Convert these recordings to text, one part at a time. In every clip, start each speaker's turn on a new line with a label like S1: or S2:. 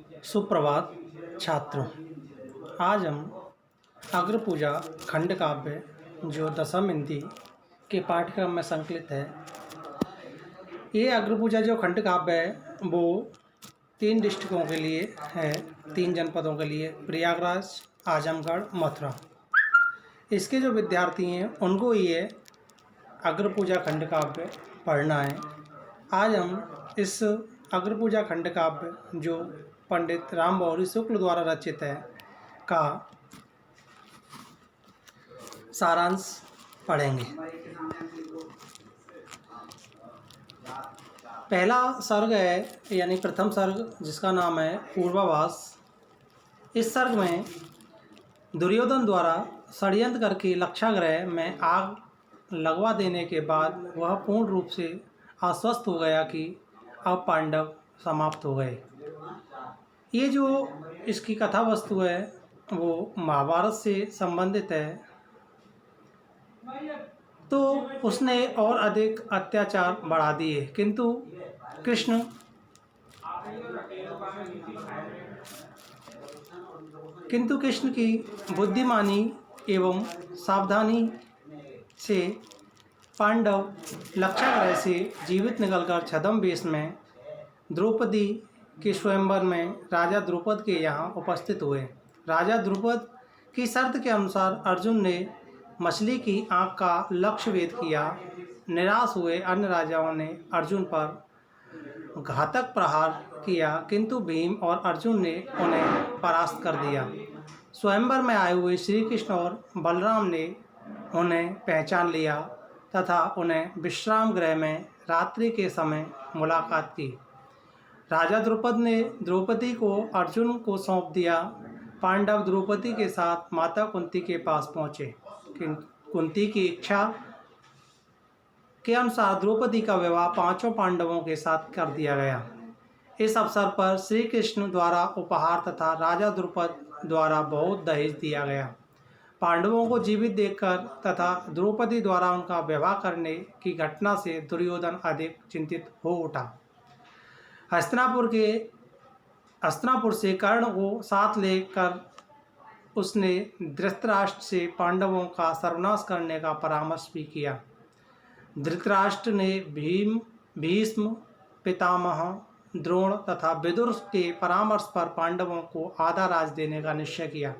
S1: सुप्रभात छात्रों। आज हम अग्र पूजा खंड काव्य जो दसम हिंदी के पाठ्यक्रम में संकलित है, ये अग्र पूजा जो खंड काव्य है वो 3 डिस्ट्रिक्टों के लिए है, 3 जनपदों के लिए, प्रयागराज, आजमगढ़, मथुरा। इसके जो विद्यार्थी हैं उनको ये अग्र पूजा खंड काव्य पढ़ना है। आज हम इस अग्र पूजा खंड काव्य जो पंडित रामबौरी शुक्ल द्वारा रचित है का सारांश पढ़ेंगे। पहला सर्ग है, यानी प्रथम सर्ग, जिसका नाम है पूर्वाभास। इस सर्ग में दुर्योधन द्वारा षड्यंत्र करके लक्षागृह में आग लगवा देने के बाद वह पूर्ण रूप से आश्वस्त हो गया कि अब पांडव समाप्त हो गए। ये जो इसकी कथा वस्तु है वो महाभारत से संबंधित है। तो उसने और अधिक अत्याचार बढ़ा दिए, किंतु कृष्ण की बुद्धिमानी एवं सावधानी से पांडव लक्षागृह से जीवित निकलकर छद्म वेश में द्रौपदी के स्वयंवर में राजा द्रुपद के यहाँ उपस्थित हुए। राजा द्रुपद की शर्त के अनुसार अर्जुन ने मछली की आँख का लक्ष्य भेद किया। निराश हुए अन्य राजाओं ने अर्जुन पर घातक प्रहार किया, किंतु भीम और अर्जुन ने उन्हें परास्त कर दिया। स्वयंवर में आए हुए श्री कृष्ण और बलराम ने उन्हें पहचान लिया तथा उन्हें विश्राम गृह में रात्रि के समय मुलाकात की। राजा द्रुपद ने द्रौपदी को अर्जुन को सौंप दिया। पांडव द्रौपदी के साथ माता कुंती के पास पहुँचे। कुंती की इच्छा के अनुसार द्रौपदी का विवाह 5 पांडवों के साथ कर दिया गया। इस अवसर पर श्री कृष्ण द्वारा उपहार तथा राजा द्रुपद द्वारा बहुत दहेज दिया गया। पांडवों को जीवित देखकर तथा द्रौपदी द्वारा उनका विवाह करने की घटना से दुर्योधन अधिक चिंतित हो उठा। हस्तिनापुर से कर्ण को साथ लेकर उसने धृतराष्ट्र से पांडवों का सर्वनाश करने का परामर्श भी किया। धृतराष्ट्र ने भीष्म, पितामह, द्रोण तथा विदुर के परामर्श पर पांडवों को आधा राज देने का निश्चय किया।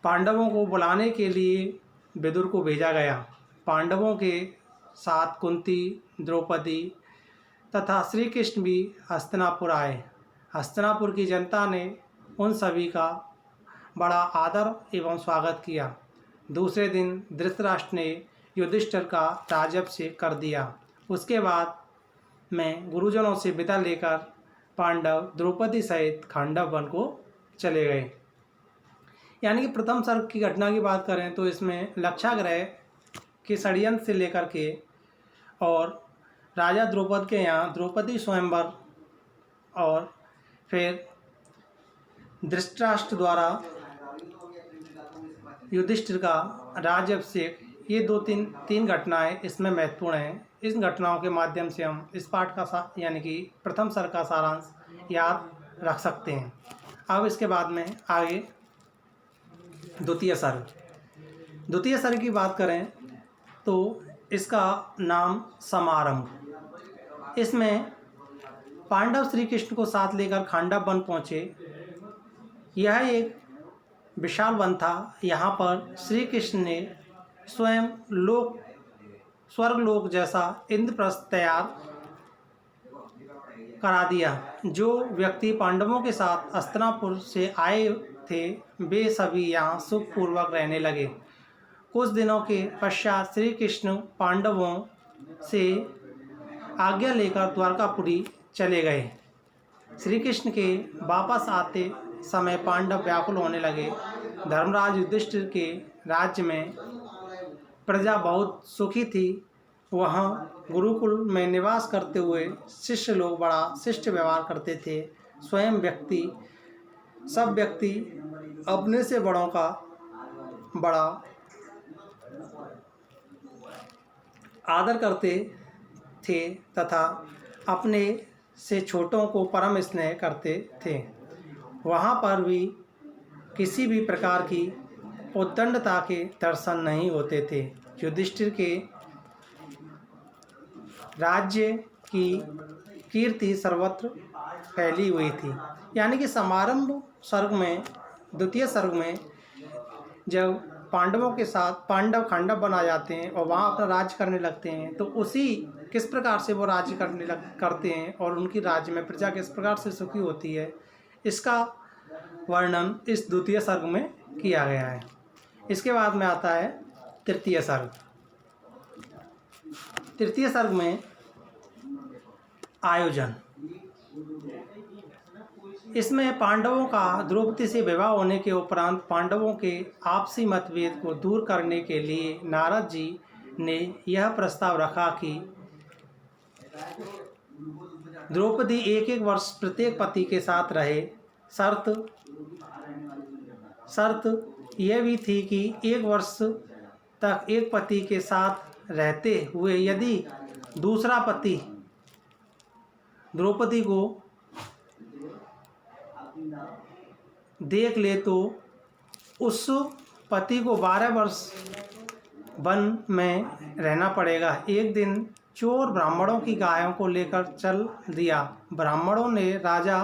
S1: पांडवों को बुलाने के लिए विदुर को भेजा गया। पांडवों के साथ कुंती, द्रौपदी तथा श्री कृष्ण भी हस्तिनापुर आए। हस्तिनापुर की जनता ने उन सभी का बड़ा आदर एवं स्वागत किया। दूसरे दिन धृतराष्ट्र ने युधिष्ठिर का राज्याभिषेक कर दिया। उसके बाद में गुरुजनों से विदा लेकर पांडव द्रौपदी सहित खांडव वन को चले गए। यानी कि प्रथम सर्ग की घटना की बात करें तो इसमें लक्षागृह के षड्यंत्र से लेकर के और राजा द्रुपद के यहाँ द्रौपदी स्वयंवर और फिर धृतराष्ट्र द्वारा युधिष्ठिर का राज्याभिषेक, ये 2-3 घटनाएं इसमें महत्वपूर्ण हैं। इन घटनाओं के माध्यम से हम इस पाठ का यानी कि प्रथम सर्ग का सारांश याद रख सकते हैं। अब इसके बाद में आगे द्वितीय सर्ग की बात करें तो इसका नाम समारंभ। इसमें पांडव श्री कृष्ण को साथ लेकर खांडव वन पहुँचे। यह एक विशाल वन था। यहाँ पर श्री कृष्ण ने स्वयं स्वर्गलोक जैसा इंद्रप्रस्थ तैयार करा दिया। जो व्यक्ति पांडवों के साथ हस्तिनापुर से आए थे वे सभी यहाँ सुखपूर्वक रहने लगे। कुछ दिनों के पश्चात श्री कृष्ण पांडवों से आज्ञा लेकर द्वारकापुरी चले गए। श्री कृष्ण के वापस आते समय पांडव व्याकुल होने लगे। धर्मराज युधिष्ठिर के राज्य में प्रजा बहुत सुखी थी। वहाँ गुरुकुल में निवास करते हुए शिष्य लोग बड़ा शिष्ट व्यवहार करते थे। स्वयं सब व्यक्ति अपने से बड़ों का बड़ा आदर करते थे तथा अपने से छोटों को परम स्नेह करते थे। वहाँ पर भी किसी भी प्रकार की उद्दंडता के दर्शन नहीं होते थे। युधिष्ठिर के राज्य की कीर्ति सर्वत्र फैली हुई थी। यानी कि समारंभ सर्ग में, द्वितीय सर्ग में, जब पांडवों के साथ पांडव खांडव बना जाते हैं और वहाँ अपना राज्य करने लगते हैं, तो उसी किस प्रकार से वो राज्य करते हैं और उनकी राज्य में प्रजा किस प्रकार से सुखी होती है, इसका वर्णन इस द्वितीय सर्ग में किया गया है। इसके बाद में आता है तृतीय सर्ग। तृतीय सर्ग में आयोजन। इसमें पांडवों का द्रौपदी से विवाह होने के उपरांत पांडवों के आपसी मतभेद को दूर करने के लिए नारद जी ने यह प्रस्ताव रखा कि द्रौपदी एक वर्ष प्रत्येक पति के साथ रहे। शर्त यह भी थी कि 1 वर्ष तक एक पति के साथ रहते हुए यदि दूसरा पति द्रौपदी को देख ले तो उस पति को 12 वर्ष वन में रहना पड़ेगा। एक दिन चोर ब्राह्मणों की गायों को लेकर चल दिया। ब्राह्मणों ने राजा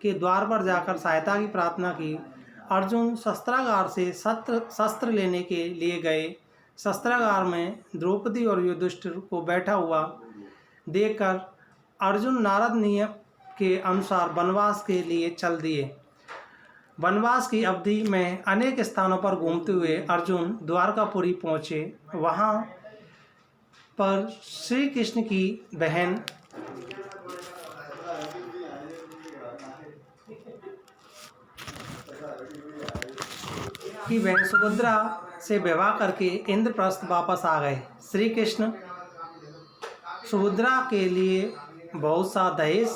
S1: के द्वार पर जाकर सहायता की प्रार्थना की। अर्जुन शस्त्रागार से शस्त्र लेने के लिए गए। शस्त्रागार में द्रौपदी और युधिष्ठिर को बैठा हुआ देखकर अर्जुन नारद नियम के अनुसार वनवास के लिए चल दिए। वनवास की अवधि में अनेक स्थानों पर घूमते हुए अर्जुन द्वारकापुरी पहुँचे। वहाँ पर श्री कृष्ण की बहन सुभद्रा से विवाह करके इंद्रप्रस्थ वापस आ गए। श्री कृष्ण सुभद्रा के लिए बहुत सा दहेज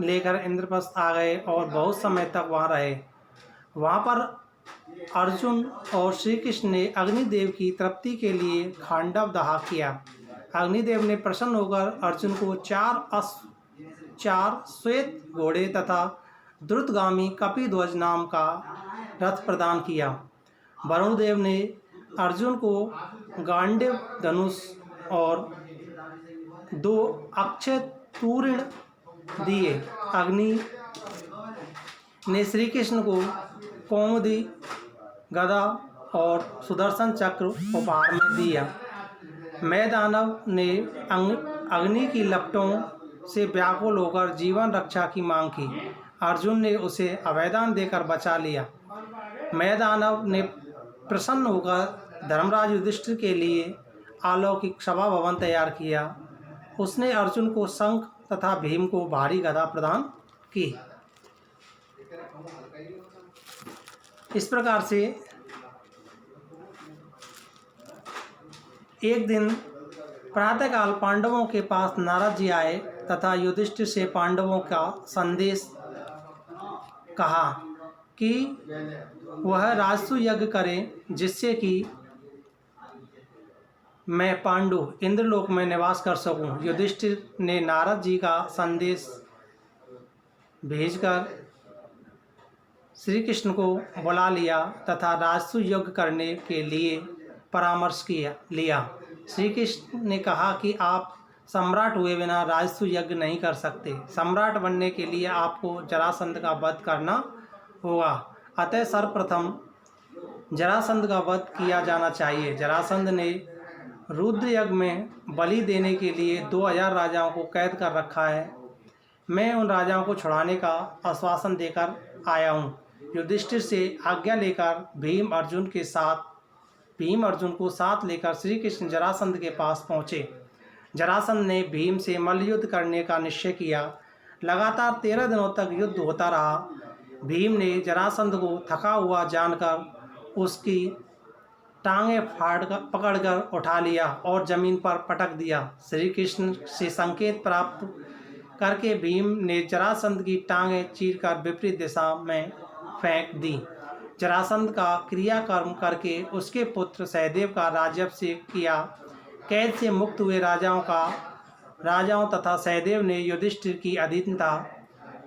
S1: लेकर इंद्रप्रस्थ आ गए और बहुत समय तक वहाँ रहे। वहाँ पर अर्जुन और श्री कृष्ण ने अग्निदेव की तृप्ति के लिए खांडव दाह किया। अग्निदेव ने प्रसन्न होकर अर्जुन को 4 श्वेत घोड़े तथा द्रुतगामी कपिध्वज नाम का रथ प्रदान किया। वरुणदेव ने अर्जुन को गांडीव धनुष और 2 अक्षय तूरीण दिए। अग्नि ने श्री कृष्ण को कौमुदी गदा और सुदर्शन चक्र उपहार में दिया। मैं दानव ने अग्नि की लपटों से व्याकुल होकर जीवन रक्षा की मांग की। अर्जुन ने उसे अभयदान देकर बचा लिया। मैं दानव ने प्रसन्न होकर धर्मराज युधिष्ठिर के लिए अलौकिक सभा भवन तैयार किया। उसने अर्जुन को शंख तथा भीम को भारी गदा प्रदान की। इस प्रकार से एक दिन प्रातःकाल पांडवों के पास नारद जी आए तथा युधिष्ठिर से पांडवों का संदेश कहा कि वह राजसु यज्ञ करें, जिससे कि मैं पांडु इंद्रलोक में निवास कर सकूं। युधिष्ठिर ने नारद जी का संदेश भेजकर श्री कृष्ण को बुला लिया तथा राजसु यज्ञ करने के लिए परामर्श लिया। श्री कृष्ण ने कहा कि आप सम्राट हुए बिना राजसु यज्ञ नहीं कर सकते। सम्राट बनने के लिए आपको जरासंध का वध करना होगा। अतः सर्वप्रथम जरासंध का वध किया जाना चाहिए। जरासंध ने रुद्र यज्ञ में बलि देने के लिए 2000 राजाओं को कैद कर रखा है। मैं उन राजाओं को छुड़ाने का आश्वासन देकर आया हूँ। युधिष्ठिर से आज्ञा लेकर भीम अर्जुन को साथ लेकर श्री कृष्ण जरासंध के पास पहुँचे। जरासंध ने भीम से मल्लयुद्ध करने का निश्चय किया। लगातार 13 दिनों तक युद्ध होता रहा। भीम ने जरासंध को थका हुआ जानकर उसकी टांगें पकड़कर उठा लिया और जमीन पर पटक दिया। श्री कृष्ण से संकेत प्राप्त करके भीम ने जरासंध की टांगें चीरकर विपरीत दिशा में फेंक दी। जरासंध का क्रियाकर्म करके उसके पुत्र सहदेव का राज्याभिषेक किया। कैद से मुक्त हुए राजाओं तथा सहदेव ने युधिष्ठिर की अधीनता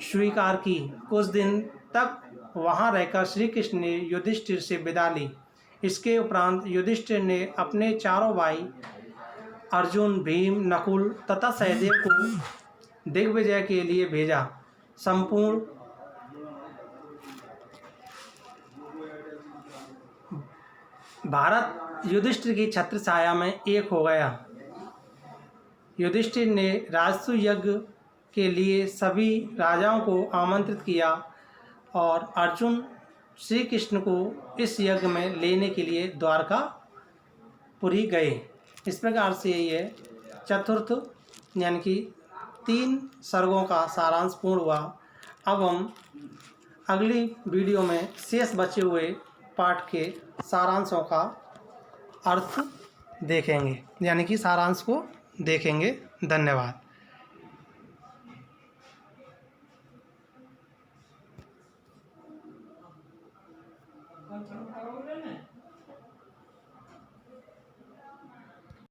S1: स्वीकार की। कुछ दिन तक वहाँ रहकर श्री कृष्ण ने युधिष्ठिर से विदा ली। इसके उपरांत युधिष्ठिर ने अपने चारों भाई अर्जुन, भीम, नकुल तथा सहदेव को दिग्विजय के लिए भेजा। संपूर्ण भारत युधिष्ठिर की छत्र छाया में एक हो गया। युधिष्ठिर ने राजसूय यज्ञ के लिए सभी राजाओं को आमंत्रित किया और अर्जुन श्री कृष्ण को इस यज्ञ में लेने के लिए द्वारकापुरी गए। इस प्रकार से ये चतुर्थ यानी कि 3 सर्गों का सारांश पूर्ण हुआ। अब हम अगली वीडियो में शेष बचे हुए पाठ के सारांशों का अर्थ देखेंगे, यानी कि सारांश को देखेंगे। धन्यवाद।